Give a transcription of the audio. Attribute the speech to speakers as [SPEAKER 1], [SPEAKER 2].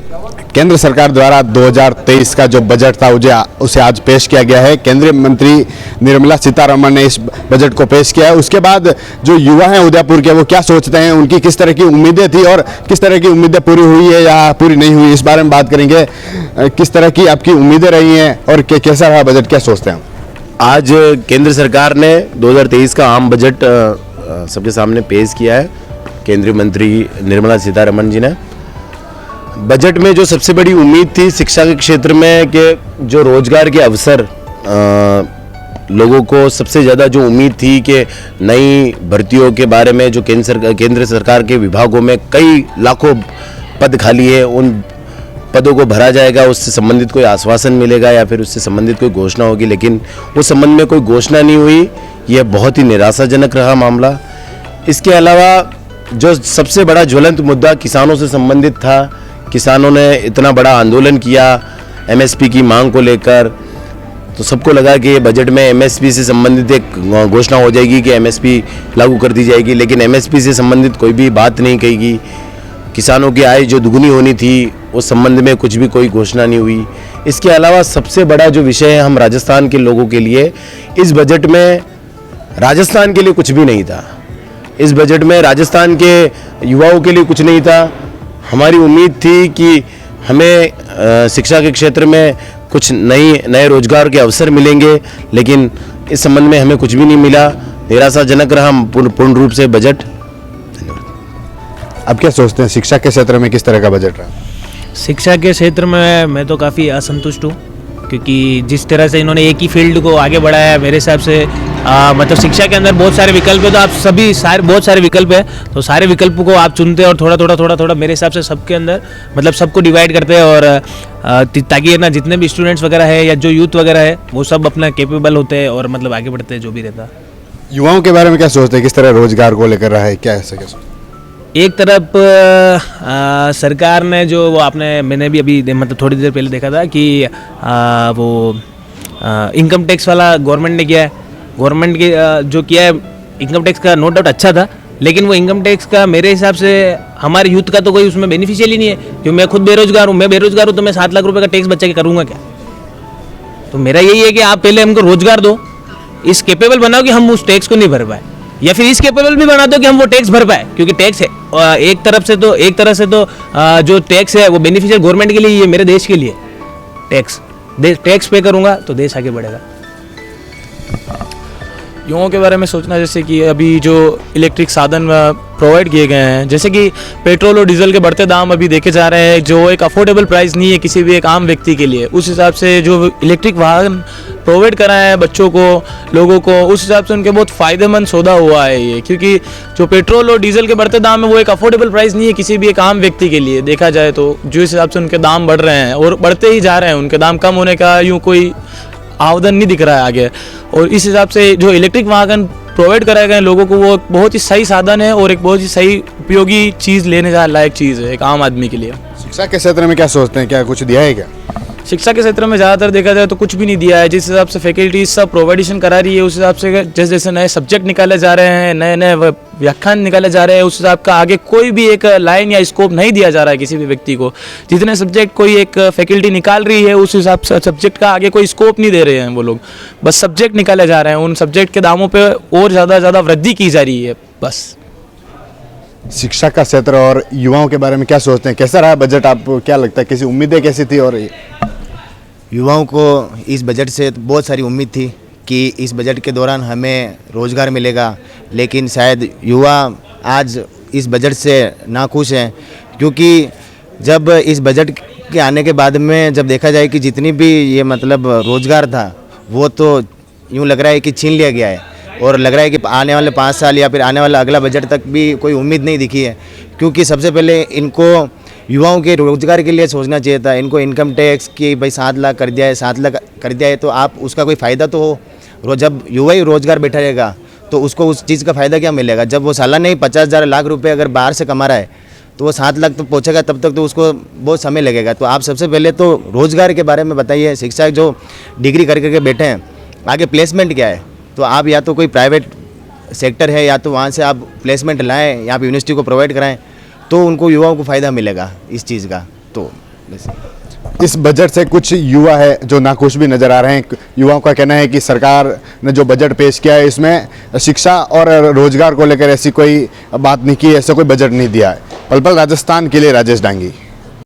[SPEAKER 1] केंद्र सरकार द्वारा 2023 का जो बजट था उसे आज पेश किया गया है। केंद्रीय मंत्री निर्मला सीतारमण ने इस बजट को पेश किया है। उसके बाद जो युवा हैं उदयपुर के, वो क्या सोचते हैं, उनकी किस तरह की उम्मीदें थी और किस तरह की उम्मीदें पूरी हुई है या पूरी नहीं हुई, इस बारे में बात करेंगे। किस तरह की आपकी उम्मीदें रही हैं और कैसा रहा बजट, क्या सोचते हैं?
[SPEAKER 2] आज केंद्र सरकार ने 2023 का आम बजट सबके सामने पेश किया है। केंद्रीय मंत्री निर्मला सीतारमण जी ने बजट में जो सबसे बड़ी उम्मीद थी शिक्षा के क्षेत्र में कि जो रोजगार के अवसर लोगों को सबसे ज़्यादा जो उम्मीद थी कि नई भर्तियों के बारे में जो केंद्र सरकार के विभागों में कई लाखों पद खाली है, उन पदों को भरा जाएगा, उससे संबंधित कोई आश्वासन मिलेगा या फिर उससे संबंधित कोई घोषणा होगी, लेकिन उस संबंध में कोई घोषणा नहीं हुई। यह बहुत ही निराशाजनक रहा मामला। इसके अलावा जो सबसे बड़ा ज्वलंत मुद्दा किसानों से संबंधित था, किसानों ने इतना बड़ा आंदोलन किया एमएसपी की मांग को लेकर, तो सबको लगा कि बजट में एमएसपी से संबंधित एक घोषणा हो जाएगी कि एमएसपी लागू कर दी जाएगी, लेकिन एमएसपी से संबंधित कोई भी बात नहीं कही गई। किसानों की आय जो दुगनी होनी थी उस संबंध में कुछ भी कोई घोषणा नहीं हुई। इसके अलावा सबसे बड़ा जो विषय है हम राजस्थान के लोगों के लिए, इस बजट में राजस्थान के लिए कुछ भी नहीं था। इस बजट में राजस्थान के युवाओं के लिए कुछ नहीं था। हमारी उम्मीद थी कि हमें शिक्षा के क्षेत्र में कुछ नए रोजगार के अवसर मिलेंगे, लेकिन इस संबंध में हमें कुछ भी नहीं मिला। निराशाजनक रहा पूर्ण रूप से बजट।
[SPEAKER 1] अब क्या सोचते हैं शिक्षा के क्षेत्र में किस तरह का बजट रहा?
[SPEAKER 3] शिक्षा के क्षेत्र में मैं तो काफ़ी असंतुष्ट हूँ, क्योंकि जिस तरह से इन्होंने एक ही फील्ड को आगे बढ़ाया है, मेरे हिसाब से मतलब शिक्षा के अंदर बहुत सारे विकल्प है, तो आप बहुत सारे विकल्प है, तो सारे विकल्पों को आप चुनते हैं और थोड़ा मेरे हिसाब से सबके अंदर मतलब सबको डिवाइड करते हैं, और ताकि ना जितने भी स्टूडेंट्स वगैरह है या जो यूथ वगैरह है वो सब अपना कैपेबल होते हैं और मतलब आगे बढ़ते हैं जो भी रहता।
[SPEAKER 1] युवाओं के बारे में क्या सोचते हैं, किस तरह रोजगार को लेकर रहा है, क्या ऐसा क्या सोचते?
[SPEAKER 3] एक तरफ सरकार ने जो वो मैंने भी अभी मतलब थोड़ी देर पहले देखा था कि वो इनकम टैक्स वाला गवर्नमेंट ने किया है। गवर्नमेंट के जो किया है इनकम टैक्स का नो डाउट अच्छा था, लेकिन वो इनकम टैक्स का मेरे हिसाब से हमारे यूथ का तो कोई उसमें बेनिफिशियल ही नहीं है, क्योंकि मैं खुद बेरोजगार हूँ, तो मैं 7 लाख रुपए का टैक्स बच्चे के करूँगा क्या? तो मेरा यही है कि आप पहले हमको रोजगार दो, इस कैपेबल बनाओ कि हम उस टैक्स को नहीं भर पाए, या फिर इस कैपेबल भी बना दो कि हम वो टैक्स भर पाए, क्योंकि टैक्स है एक तरह से तो जो टैक्स है वो बेनिफिशियल गवर्नमेंट के लिए ही है, मेरे देश के लिए। टैक्स पे करूँगा तो देश आगे बढ़ेगा।
[SPEAKER 4] युवाओं के बारे में सोचना, जैसे कि अभी जो इलेक्ट्रिक साधन प्रोवाइड किए गए हैं, जैसे कि पेट्रोल और डीजल के बढ़ते दाम अभी देखे जा रहे हैं, जो एक अफोर्डेबल प्राइस नहीं है किसी भी एक आम व्यक्ति के लिए, उस हिसाब से जो इलेक्ट्रिक वाहन प्रोवाइड कराए हैं बच्चों को, लोगों को, उस हिसाब से उनके बहुत फ़ायदेमंद सौदा हुआ है ये, क्योंकि जो पेट्रोल और डीजल के बढ़ते दाम है वो एक अफोर्डेबल प्राइस नहीं है किसी भी एक आम व्यक्ति के लिए देखा जाए तो। जो इस हिसाब से उनके दाम बढ़ रहे हैं और बढ़ते ही जा रहे हैं, उनके दाम कम होने का यूँ कोई आवेदन नहीं दिख रहा है आगे। और इस हिसाब से जो इलेक्ट्रिक वाहन प्रोवाइड कराए गए लोगों को, वो बहुत ही सही साधन है और एक बहुत ही सही उपयोगी चीज़, लेने जा लायक चीज़ है एक आम आदमी के लिए।
[SPEAKER 1] शिक्षा के क्षेत्र में क्या सोचते हैं, क्या कुछ दिया है क्या?
[SPEAKER 4] शिक्षा के क्षेत्र में ज़्यादातर देखा जाए तो कुछ भी नहीं दिया है। जिस हिसाब से फैकल्टीज सब प्रोवाइडेशन करा रही है, उस हिसाब से जैसे जैसे नए सब्जेक्ट निकाले जा रहे हैं, नए व्याख्यान निकाले जा रहे हैं, उस हिसाब का आगे कोई भी एक लाइन या स्कोप नहीं दिया जा रहा है किसी भी व्यक्ति को। जितने सब्जेक्ट कोई एक फैकल्टी निकाल रही है, उस हिसाब से सब्जेक्ट का आगे कोई स्कोप नहीं दे रहे हैं वो लोग, बस सब्जेक्ट निकाले जा रहे हैं। उन सब्जेक्ट के दामों पर और ज़्यादा वृद्धि की जा रही है बस।
[SPEAKER 1] शिक्षा का क्षेत्र और युवाओं के बारे में क्या सोचते हैं, कैसा रहा बजट? आपको क्या लगता है, किसी उम्मीदें कैसी थी? और
[SPEAKER 5] युवाओं को इस बजट से बहुत सारी उम्मीद थी कि इस बजट के दौरान हमें रोज़गार मिलेगा, लेकिन शायद युवा आज इस बजट से नाखुश हैं, क्योंकि जब इस बजट के आने के बाद में जब देखा जाए कि जितनी भी ये मतलब रोज़गार था वो तो यूँ लग रहा है कि छीन लिया गया है, और लग रहा है कि आने वाले 5 साल या फिर आने वाला अगला बजट तक भी कोई उम्मीद नहीं दिखी है। क्योंकि सबसे पहले इनको युवाओं के रोजगार के लिए सोचना चाहिए था। इनको इनकम टैक्स की भाई 7 लाख कर दिया है, 7 लाख कर दिया है तो आप उसका कोई फ़ायदा तो हो। जब युवा ही रोजगार बैठा रहेगा तो उसको उस चीज़ का फ़ायदा क्या मिलेगा? जब वो सालाना ही 50,000 लाख रुपए अगर बाहर से कमा रहा है तो वो 7 लाख तो पहुँचेगा, तब तक तो उसको बहुत समय लगेगा। तो आप सबसे पहले तो रोज़गार के बारे में बताइए। शिक्षा जो डिग्री करके बैठे हैं, आगे प्लेसमेंट क्या है? तो आप या तो कोई प्राइवेट सेक्टर है या तो वहाँ से आप प्लेसमेंट लाएँ या आप यूनिवर्सिटी को प्रोवाइड कराएँ, तो उनको युवाओं को फ़ायदा मिलेगा इस चीज़ का। तो बस।
[SPEAKER 1] इस बजट से कुछ युवा है जो नाखुश भी नजर आ रहे हैं। युवाओं का कहना है कि सरकार ने जो बजट पेश किया है इसमें शिक्षा और रोजगार को लेकर ऐसी कोई बात नहीं की, ऐसा कोई बजट नहीं दिया है। पल पल राजस्थान के लिए राजेश डांगी।